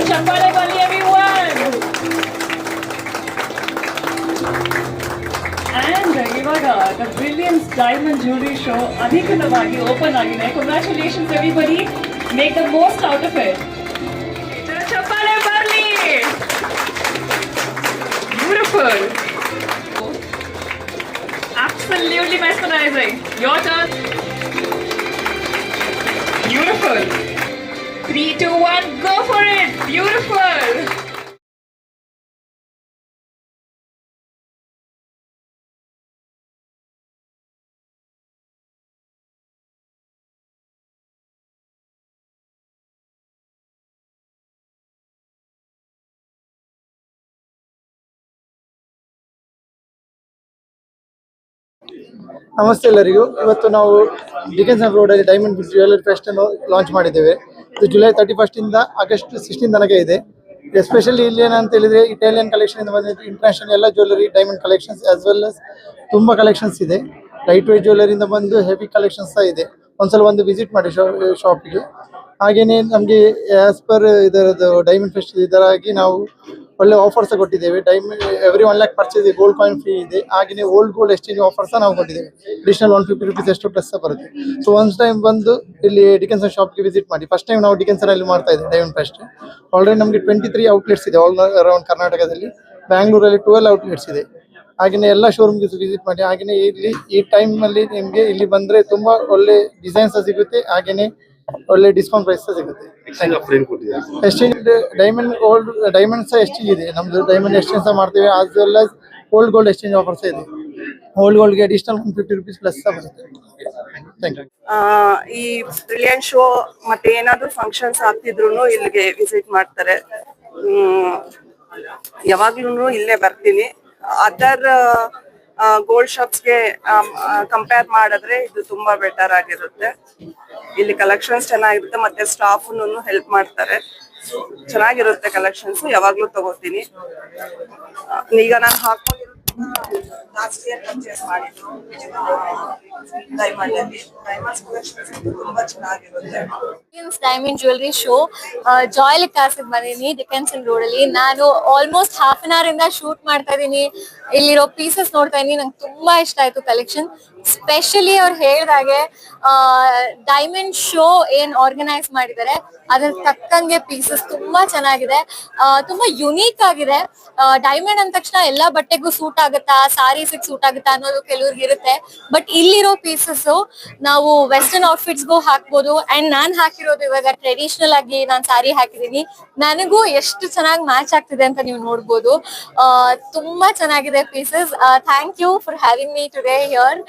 ಚಪ್ಪಾಳೆ ಬರಲಿ everyone. And ಇವಾಗ the Brilliance Diamond Jewelry Show ಅಧಿಕೃತವಾಗಿ ಓಪನ್ ಆಗಿದೆ. Congratulations everybody. Make the most out of it. ಚಪ್ಪಾಳೆ ಬರಲಿ. Beautiful. Absolutely mesmerizing. Your turn. Beautiful. 3, 2, 1, go for it. Beautiful. ನಮಸ್ತೆ ಎಲ್ಲರಿಗೂ. ಇವತ್ತು ನಾವು ಡಿಕೆನ್ಸನ್ ರೋಡಲ್ಲಿ ಡೈಮಂಡ್ ಜ್ಯುವೆಲರಿ ಫೆಸ್ಟ್ ಅನ್ನು ಲಾಂಚ್ ಮಾಡಿದ್ದೇವೆ. ಇದು ಜುಲೈ 31 ಇಂದ ಆಗಸ್ಟ್ 16 ತನಕ ಇದೆ. ಎಸ್ಪೆಷಲಿ ಇಲ್ಲಿ ಏನಂತ ಹೇಳಿದ್ರೆ ಇಟಾಲಿಯನ್ ಕಲೆಕ್ಷನ್ ಇಂದ ಬಂದಿದ್ದು ಇಂಟರ್ನ್ಯಾಷನಲ್ ಎಲ್ಲ jewellery diamond collections as well as ತುಂಬ ಕಲೆಕ್ಷನ್ಸ್ ಇದೆ. ಲೈಟ್ ವೇಟ್ ಜ್ಯುವೆಲರಿಯಿಂದ ಬಂದು ಹೆವಿ ಕಲೆಕ್ಷನ್ಸ್ ಸಹ ಇದೆ. ಒಂದ್ಸಲ ಒಂದು ವಿಸಿಟ್ ಮಾಡಿ ಶಾಪಿಗೆ. ಹಾಗೆಯೇ ನಮಗೆ ಆಸ್ ಪರ್ ಇದರದ್ದು ಡೈಮಂಡ್ ಫೆಸ್ಟ್ ಇದರಾಗಿ ನಾವು ಒಳ್ಳೆ ಆಫರ್ಸ್ ಕೊಟ್ಟಿದ್ದೇವೆ. Diamond every 1 lakh purchase gold coin free ಇದೆ. ಹಾಗೆಯೇ ಓಲ್ಡ್ ಗೋಲ್ಡ್ ಎಕ್ಸ್ಚೇಂಜ್ ಆಫರ್ ಸಹ ನಾವು ಕೊಟ್ಟಿದ್ದೇವೆ. ಅಡಿಷನಲ್ 150 rupees ಎಷ್ಟು ಪ್ಲಸ್ ಸಹ ಬರುತ್ತೆ. ಸೊ ಒನ್ಸ್ ಟೈಮ್ ಬಂದು ಇಲ್ಲಿ ಡಿಕೆನ್ಸನ್ ಶಾಪ್ಗೆ ವಿಸಿಟ್ ಮಾಡಿ. ಫಸ್ಟ್ ಟೈಮ್ ನಾವು ಡಿಕೆನ್ಸನ್ ಅಲ್ಲಿ ಮಾಡ್ತಾ ಇದ್ದೇವೆ ಡೈಮಂಡ್ ಫೆಸ್ಟ್. ಆಲ್ರೆಡಿ ನಮಗೆ 23 ಔಟ್ಲೆಟ್ಸ್ ಇದೆ ಆಲ್ ಅರೌಂಡ್ ಕರ್ನಾಟಕದಲ್ಲಿ. ಬ್ಯಾಂಗ್ಳೂರಲ್ಲಿ 12 ಔಟ್ಲೆಟ್ಸ್ ಇದೆ. ಹಾಗೆಯೇ ಎಲ್ಲ ಶೋರೂಮ್ಗೆ ವಿಸಿಟ್ ಮಾಡಿ. ಹಾಗೆಯೇ ಇಲ್ಲಿ ಈ ಟೈಮಲ್ಲಿ ನಿಮಗೆ ಇಲ್ಲಿ ಬಂದರೆ ತುಂಬ ಒಳ್ಳೆ ಡಿಸೈನ್ಸ್ ಸಿಗುತ್ತೆ. ಹಾಗೆಯೇ ಒಳ್ಳೆ ಡಿಸ್ಕೌಂಟ್ ಪ್ರೈಸ್ ಸಿಗುತ್ತೆ. ಎಕ್ಸ್ಚೇಂಜ್ ಡೈಮಂಡ್ ಓಲ್ಡ್ ಡೈಮಂಡ್ ಸಹ ಎಕ್ಸ್ಚೇಂಜ್ ಇದೆ. ನಮ್ದು ಡೈಮಂಡ್ ಎಕ್ಸ್ಚೇಂಜ್ ಸಹ ಮಾಡ್ತೇವೆ. As well as old gold exchange offer ಸಹ ಇದೆ. ಓಲ್ಡ್ ಗೋಲ್ಡ್ಗೆ ಅಡಿಷನಲ್ 150 rupees ಪ್ಲಸ್ ಸಹ ಬರುತ್ತೆ. Thank you. ಈ ಬ್ರಿಲಿಯಂಟ್ ಶೋ ಮತ್ತೆ ಏನಾದ್ರು ಫಂಕ್ಷನ್ಸ್ ಆಗ್ತಿದ್ರು ಇಲ್ಲಿಗೆ ವಿಸಿಟ್ ಮಾಡ್ತಾರೆ. ಯಾವಾಗ್ಲೂ ಇಲ್ಲೇ ಬರ್ತೀನಿ. ಅದರ್ ಗೋಲ್ಡ್ ಶಾಪ್ಸ್ಗೆ ಕಂಪೇರ್ ಮಾಡಿದ್ರೆ ಇದು ತುಂಬಾ ಬೆಟರ್ ಆಗಿರುತ್ತೆ. ಇಲ್ಲಿ ಕಲೆಕ್ಷನ್ಸ್ ಚೆನ್ನಾಗಿರುತ್ತೆ ಮತ್ತೆ ಸ್ಟಾಫ್ ಹೆಲ್ಪ್ ಮಾಡ್ತಾರೆ. ಚೆನ್ನಾಗಿರುತ್ತೆ ಕಲೆಕ್ಷನ್ಸ್. ಯಾವಾಗ್ಲೂ ತಗೋತೀನಿ. ಈಗ ನಾನು ಹಾಕೊಂಡಿರೋ ಲಾಸ್ಟ್ ಇಯರ್ ಪರ್ಚೇಸ್ ಮಾಡಿದ್ದು ಡೈಮಂಡ್ ಅಲ್ಲಿ. ಡೈಮಂಡ್ಸ್ ಕಲೆಕ್ಷನ್ಸ್ ತುಂಬಾ ಚೆನ್ನಾಗಿರುತ್ತೆ. ಡೈಮಂಡ್ ಜ್ಯುವೆಲರಿ ಶೋ ಜಾಯ್ಲಿ ಕ್ಲಾಸಿಗೆ ಬಂದೀನಿ ಡಿಕೆನ್ಸನ್ ರೋಡ್ ಅಲ್ಲಿ. ನಾನು ಆಲ್ಮೋಸ್ಟ್ ಹಾಫ್ ಅನ್ ಅವರ್ ಇಂದ ಶೂಟ್ ಮಾಡ್ತಾ ಇದೀನಿ. ಇಲ್ಲಿರೋ ಪೀಸಸ್ ನೋಡ್ತಾ ಇದೀನಿ. ನಂಗೆ ತುಂಬಾ ಇಷ್ಟ ಆಯ್ತು ಕಲೆಕ್ಷನ್. ಸ್ಪೆಷಲಿ ಅವ್ರು ಹೇಳ್ದಾಗೆ ಡೈಮಂಡ್ ಶೋ ಏನ್ ಆರ್ಗನೈಸ್ ಮಾಡಿದ್ದಾರೆ ಅದ್ರ ತಕ್ಕಂಗೆ ಪೀಸಸ್ ತುಂಬಾ ಚೆನ್ನಾಗಿದೆ. ತುಂಬಾ ಯುನೀಕ್ ಆಗಿದೆ. ಡೈಮಂಡ್ ಅಂದ ತಕ್ಷಣ ಎಲ್ಲಾ ಬಟ್ಟೆಗೂ ಸೂಟ್ ಆಗುತ್ತಾ, ಸಾರೀಸಿಗೆ ಸೂಟ್ ಆಗುತ್ತಾ ಅನ್ನೋದು ಕೆಲವ್ರಿಗೆ ಇರುತ್ತೆ. ಬಟ್ ಇಲ್ಲಿರೋ ಪೀಸಸ್ ನಾವು ವೆಸ್ಟರ್ನ್ ಔಟ್ಫಿಟ್ಸ್ಗೂ ಹಾಕ್ಬೋದು. ಅಂಡ್ ನಾನ್ ಹಾಕಿರೋದು ಇವಾಗ ಟ್ರೆಡಿಷನಲ್ ಆಗಿ ನಾನ್ ಸಾರಿ ಹಾಕಿದೀನಿ. ನನಗೂ ಎಷ್ಟು ಚೆನ್ನಾಗಿ ಮ್ಯಾಚ್ ಆಗ್ತಿದೆ ಅಂತ ನೀವು ನೋಡ್ಬೋದು. ತುಂಬಾ ಚೆನ್ನಾಗಿದೆ pieces. Thank you for having me today here.